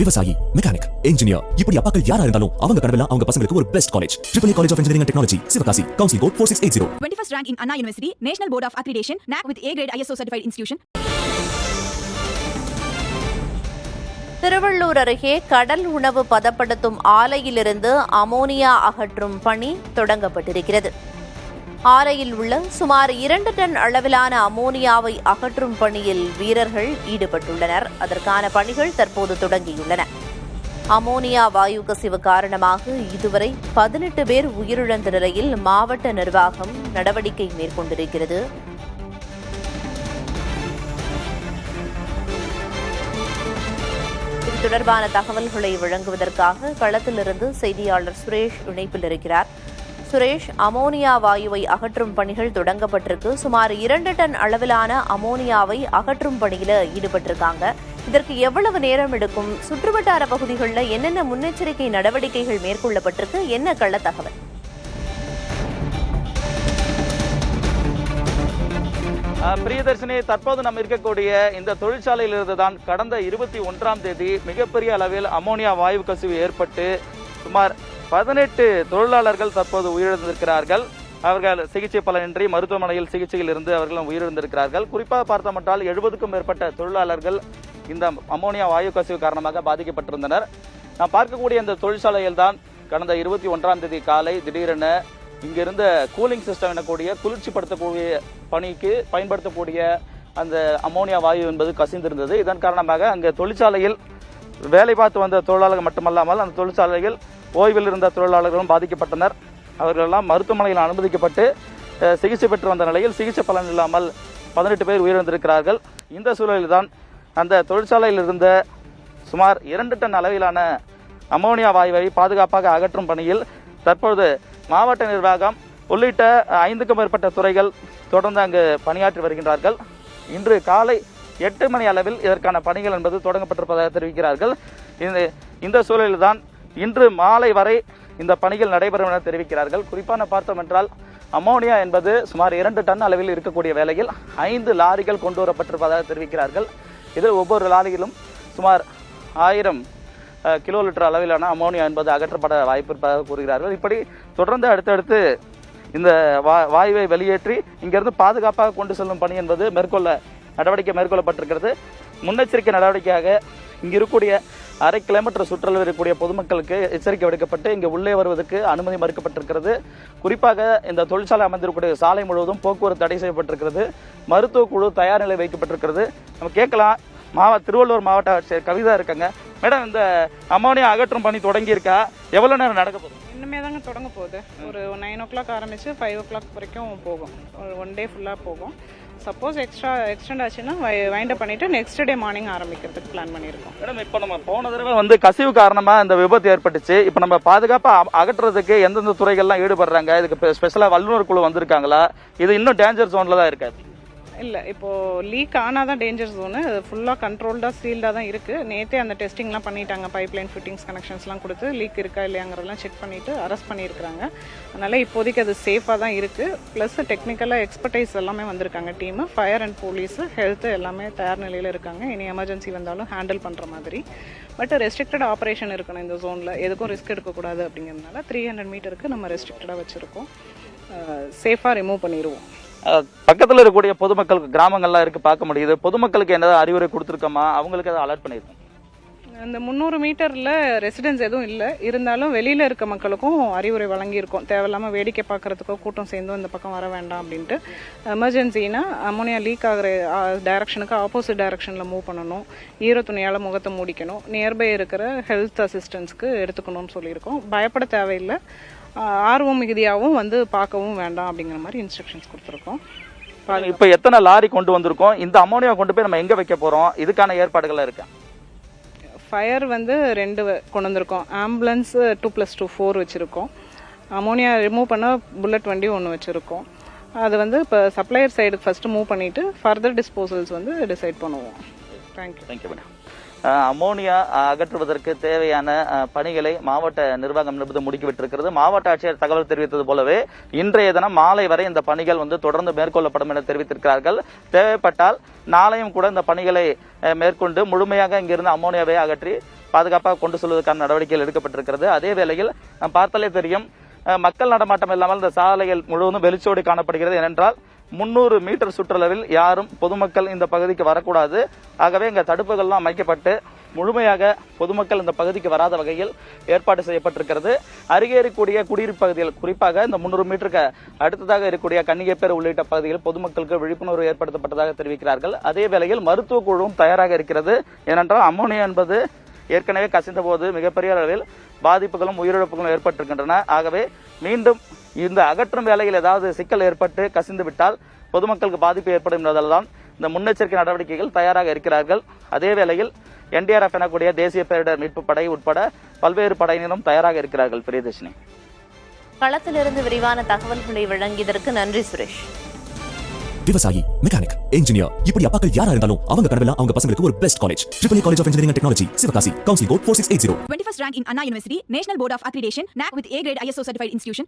விவசாயி, mechanic, engineer, இப்படி அப்பாக்கள் யாரா இருந்தாலும் அவங்க கனவெல்லாம் அவங்க பசங்களுக்கு ஒரு best college. AAA College of Engineering and Technology, Sivakasi. Counseling code 4680. 21st rank in Anna University, National Board of Accreditation, NAC with A grade ISO certified institution. Tiruvallur அருகே கடல் உணவு பதப்படுத்தும் ஆலையிலிருந்து அமோனியா அகற்றும் பணி தொடங்கப்பட்டிருக்கிறது. ஆலையில் உள்ள சுமார் 2 டன் அளவிலான அமோனியாவை அகற்றும் பணியில் வீரர்கள் ஈடுபட்டுள்ளனர். அதற்கான பணிகள் தற்போது தொடங்கியுள்ளன. அமோனியா வாயு கசிவு காரணமாக இதுவரை 18 பேர் உயிரிழந்த நிலையில் மாவட்ட நிர்வாகம் நடவடிக்கை மேற்கொண்டிருக்கிறது. இது தொடர்பான தகவல்களை வழங்குவதற்காக களத்திலிருந்து செய்தியாளர் சுரேஷ் இணைப்பில் இருக்கிறார். சுரேஷ், அமோனியா வாயுவை அகற்றும் பணிகள் தொடங்கப்பட்டிருக்கு. சுமார் 2 டன் அளவிலான அமோனியாவை அகற்றும் பணியில் ஈடுபட்டிருக்காங்க. இதற்கு எவ்வளவு நேரம் எடுக்கும்? சுற்றுவட்டார பகுதிகளில் என்னென்ன முன்னெச்சரிக்கை நடவடிக்கைகள் மேற்கொள்ளப்பட்டிருக்கு? என்ன கள தகவல்? பிரியதர்ஷினி, தற்போது நம்ம இருக்கக்கூடிய இந்த தொழிற்சாலையிலிருந்து தான் கடந்த 21ஆம் தேதி மிகப்பெரிய அளவில் அமோனியா வாயு கசிவு ஏற்பட்டு சுமார் 18 தொழிலாளர்கள் தற்போது உயிரிழந்திருக்கிறார்கள். அவர்கள் சிகிச்சை பலனின்றி மருத்துவமனையில் சிகிச்சையில் இருந்து அவர்களும் உயிரிழந்திருக்கிறார்கள். குறிப்பாக பார்த்தமட்டால் 70க்கும் மேற்பட்ட தொழிலாளர்கள் இந்த அமோனியா வாயு கசிவு காரணமாக பாதிக்கப்பட்டிருந்தனர். நாம் பார்க்கக்கூடிய இந்த தொழிற்சாலையில் தான் கடந்த 21ஆம் தேதி காலை திடீரென இங்கிருந்த கூலிங் சிஸ்டம் எனக்கூடிய குளிர்ச்சிப்படுத்தக்கூடிய பணிக்கு பயன்படுத்தக்கூடிய அந்த அமோனியா வாயு என்பது கசிந்திருந்தது. இதன் காரணமாக அங்கே தொழிற்சாலையில் வேலை பார்த்து வந்த தொழிலாளர்கள் மட்டுமல்லாமல் அந்த தொழிற்சாலையில் ஓய்வில் இருந்த தொழிலாளர்களும் பாதிக்கப்பட்டனர். அவர்களெல்லாம் மருத்துவமனையில் அனுமதிக்கப்பட்டு சிகிச்சை பெற்று வந்த நிலையில் சிகிச்சை பலன் இல்லாமல் 18 பேர் உயிரிழந்திருக்கிறார்கள். இந்த சூழலில் தான் அந்த தொழிற்சாலையில் இருந்த சுமார் 2 டன் அளவிலான அமோனியா வாயுவை பாதுகாப்பாக அகற்றும் பணியில் தற்போது மாவட்ட நிர்வாகம் உள்ளிட்ட 5க்கும் மேற்பட்ட துறைகள் தொடர்ந்து அங்கு பணியாற்றி வருகின்றார்கள். இன்று காலை 8 மணி அளவில் இதற்கான பணிகள் என்பது தொடங்கப்பட்டிருப்பதாக தெரிவிக்கிறார்கள். இந்த சூழலில் தான் இன்று மாலை வரை இந்த பணிகள் நடைபெறும் என தெரிவிக்கிறார்கள். குறிப்பான பார்த்தோம் என்றால் அமோனியா என்பது சுமார் 2 டன் அளவில் இருக்கக்கூடிய வேளையில் 5 லாரிகள் கொண்டு வரப்பட்டிருப்பதாக தெரிவிக்கிறார்கள். இதில் ஒவ்வொரு லாரியிலும் சுமார் 1000 கிலோ லிட்டர் அளவிலான அமோனியா என்பது அகற்றப்பட வாய்ப்பு இருப்பதாக கூறுகிறார்கள். இப்படி தொடர்ந்து அடுத்தடுத்து இந்த வாயுவை வெளியேற்றி இங்கிருந்து பாதுகாப்பாக கொண்டு செல்லும் பணி என்பது நடவடிக்கை மேற்கொள்ளப்பட்டிருக்கிறது. முன்னெச்சரிக்கை நடவடிக்கையாக இங்கு இருக்கக்கூடிய 1/2 கிலோமீட்டர் சுற்றளவில் இருக்கக்கூடிய பொதுமக்களுக்கு எச்சரிக்கை விடுக்கப்பட்டு இங்கு உள்ளே வருவதற்கு அனுமதி மறுக்கப்பட்டிருக்கிறது. குறிப்பாக இந்த தொழிற்சாலை அமைந்திருக்கக்கூடிய சாலை முழுவதும் போக்குவரத்து தடை செய்யப்பட்டிருக்கிறது. மருத்துவ குழு தயார் நிலை வைக்கப்பட்டிருக்கிறது. நம்ம கேட்கலாம், திருவள்ளூர் மாவட்ட ஆட்சியர் கவிதா இருக்காங்க. மேடம், இந்த அமோனியா அகற்றும் பணி தொடங்கி இருக்கா? எவ்வளவு நேரம் நடக்க போகுது? இன்னுமே தாங்க தொடங்க போகுது. ஒரு 9 o'clock ஆரம்பிச்சு 5 o'clock வரைக்கும் போகும். ஒரு 1 day ஃபுல்லாக போகும். சப்போஸ் எக்ஸ்டெண்ட் ஆச்சுன்னா வைண்ட் அப் பண்ணிட்டு நெக்ஸ்ட் டே மார்னிங் ஆரம்பிக்கிறதுக்கு பிளான் பண்ணியிருக்கோம். மேடம், இப்போ நம்ம போன தடவை கசிவு காரணமா இந்த விபத்து ஏற்பட்டுச்சு. இப்போ நம்ம பாதுகாப்பா அகற்றுறதுக்கு எந்தெந்த துறைகள்லாம் ஈடுபடுறாங்க? இதுக்கு ஸ்பெஷலா வல்லுநர் குழு வந்திருக்காங்களா? இது இன்னும் டேஞ்சர் ஜோன்ல தான் இருக்காது? இல்லை, இப்போது லீக் ஆனால் தான் டேஞ்சர் ஜோனு. அது ஃபுல்லாக கண்ட்ரோல்டாக சீல்டாக தான் இருக்குது. நேற்றே அந்த டெஸ்டிங்லாம் பண்ணிட்டாங்க. பைப்லைன் ஃபிட்டிங்ஸ் கனெக்ஷன்ஸ்லாம் கொடுத்து லீக் இருக்கா இல்லையாங்கிறதெல்லாம் செக் பண்ணிவிட்டு அரெஸ்ட் பண்ணியிருக்கிறாங்க. அதனால் இப்போதைக்கு அது சேஃபாக தான் இருக்குது. ப்ளஸ் டெக்னிக்கலாக எக்ஸ்பர்டைஸ் எல்லாமே வந்திருக்காங்க. Team, fire and police, health எல்லாமே தயார் நிலையில் இருக்காங்க. இனி எமர்ஜென்சி வந்தாலும் ஹேண்டில் பண்ணுற மாதிரி. பட் ரெஸ்ட்ரிக்டட் ஆப்ரேஷன் இருக்கணும் இந்த ஜோனில். எதுக்கும் ரிஸ்க் எடுக்கக்கூடாது அப்படிங்கிறதுனால 300 மீட்டருக்கு நம்ம ரெஸ்ட்ரிக்டடாக வச்சுருக்கோம். சேஃபாக ரிமூவ் பண்ணிடுவோம். பக்கத்தில் இருக்கக்கூடிய பொதுமக்களுக்கு கிராமங்கள்லாம் இருக்கு பார்க்க முடியுது. பொதுமக்களுக்கு என்ன அறிவுரை கொடுத்துருக்கோமா? அவங்களுக்கு அதை அலர்ட் பண்ணியிருக்கோம். அந்த 300 மீட்டரில் ரெசிடென்ஸ் எதுவும் இல்லை. இருந்தாலும் வெளியில் இருக்க மக்களுக்கும் அறிவுரை வழங்கியிருக்கோம். தேவையில்லாமல் வேடிக்கை பார்க்குறதுக்கோ கூட்டம் சேர்ந்தோ இந்த பக்கம் வர வேண்டாம் அப்படின்ட்டு. எமர்ஜென்சினா அமோனியா லீக் ஆகிற டைரக்ஷனுக்கு ஆப்போசிட் டைரக்ஷனில் மூவ் பண்ணணும். ஈர துணியால் முகத்தை மூடிக்கணும். நியர்பை இருக்கிற ஹெல்த் அசிஸ்டன்ஸ்க்கு எடுத்துக்கணும்னு சொல்லியிருக்கோம். பயப்பட தேவையில்லை. ஆர்வம் மிகுதியாகவும் பார்க்கவும் வேண்டாம் அப்படிங்கிற மாதிரி இன்ஸ்ட்ரக்ஷன்ஸ் கொடுத்துருக்கோம். இப்போ எத்தனை லாரி கொண்டு வந்திருக்கோம்? இந்த அமோனியா கொண்டு போய் நம்ம எங்கே வைக்க போகிறோம்? இதுக்கான ஏற்பாடுகள் இருக்கா? ஃபயர் 2 கொண்டு வந்திருக்கோம். ஆம்புலன்ஸ் 2+2 4 வச்சுருக்கோம். அமோனியா ரிமூவ் பண்ண புல்லட் வண்டி 1 வச்சுருக்கோம். அது இப்போ சப்ளையர் சைடு ஃபஸ்ட்டு மூவ் பண்ணிவிட்டு ஃபர்தர் டிஸ்போசல்ஸ் டிசைட் பண்ணுவோம். Thank you madam. அமோனியா அகற்றுவதற்கு தேவையான பணிகளை மாவட்ட நிர்வாகம் முடுக்கிவிட்டிருக்கிறது. மாவட்ட ஆட்சியர் தகவல் தெரிவித்தது போலவே இன்றைய தினம் மாலை வரை இந்த பணிகள் தொடர்ந்து மேற்கொள்ளப்படும் என தெரிவித்திருக்கிறார்கள். தேவைப்பட்டால் நாளையும் கூட இந்த பணிகளை மேற்கொண்டு முழுமையாக இங்கிருந்து அமோனியாவை அகற்றி பாதுகாப்பாக கொண்டு செல்வதற்கான நடவடிக்கைகள் எடுக்கப்பட்டிருக்கிறது. அதே வேளையில் நாம் பார்த்தாலே தெரியும், மக்கள் நடமாட்டம் இல்லாமல் இந்த சாலைகள் முழுவதும் வெளிச்சோடி காணப்படுகிறது. ஏனென்றால் 300 மீட்டர் சுற்றளவில் யாரும் பொதுமக்கள் இந்த பகுதிக்கு வரக்கூடாது. ஆகவே இங்கே தடுப்புகள்லாம் அமைக்கப்பட்டு முழுமையாக பொதுமக்கள் இந்த பகுதிக்கு வராத வகையில் ஏற்பாடு செய்யப்பட்டிருக்கிறது. அருகே இருக்கக்கூடிய குடியிருப்பு பகுதிகள், குறிப்பாக இந்த 300 மீட்டருக்கு அடுத்ததாக இருக்கக்கூடிய கன்னிகைப்பேர் உள்ளிட்ட பகுதியில் பொதுமக்களுக்கு விழிப்புணர்வு ஏற்படுத்தப்பட்டதாக தெரிவிக்கிறார்கள். அதே வேளையில் மருத்துவ குழுவும் தயாராக இருக்கிறது. ஏனென்றால் அமோனியா என்பது ஏற்கனவே கசிந்த போது மிகப்பெரிய அளவில் பாதிப்புகளும் உயிரிழப்புகளும் ஏற்பட்டிருக்கின்றன. ஆகவே மீண்டும் இந்த அகற்றும் வேலையில் ஏதாவது சிக்கல் ஏற்பட்டு கசிந்து விட்டால் பொதுமக்களுக்கு பாதிப்பு ஏற்படும் என்பதால் தான் இந்த முன்னெச்சரிக்கை நடவடிக்கைகள் தயாராக இருக்கிறார்கள். அதே வேளையில் NDRF எனக்கூடிய தேசிய பேரிடர் மீட்பு படை உட்பட பல்வேறு படையினரும் தயாராக இருக்கிறார்கள். பிரியதர்ஷினி, களத்திலிருந்து விரிவான தகவல்களை வழங்கியதற்கு நன்றி சுரேஷ். விவசாயி, மெக்கானிக், இன்ஜினியர், இப்படி அப்பாக்கள் யாரா இருந்தாலும் அவங்க கனவெல்லாம் அவங்க பசங்களுக்கு ஒரு best college. Triple college of engineering and technology, Sivakasi. Counselling code 4680. 21st rank in Anna University, National Board of Accreditation, NAC with A grade ISO certified institution.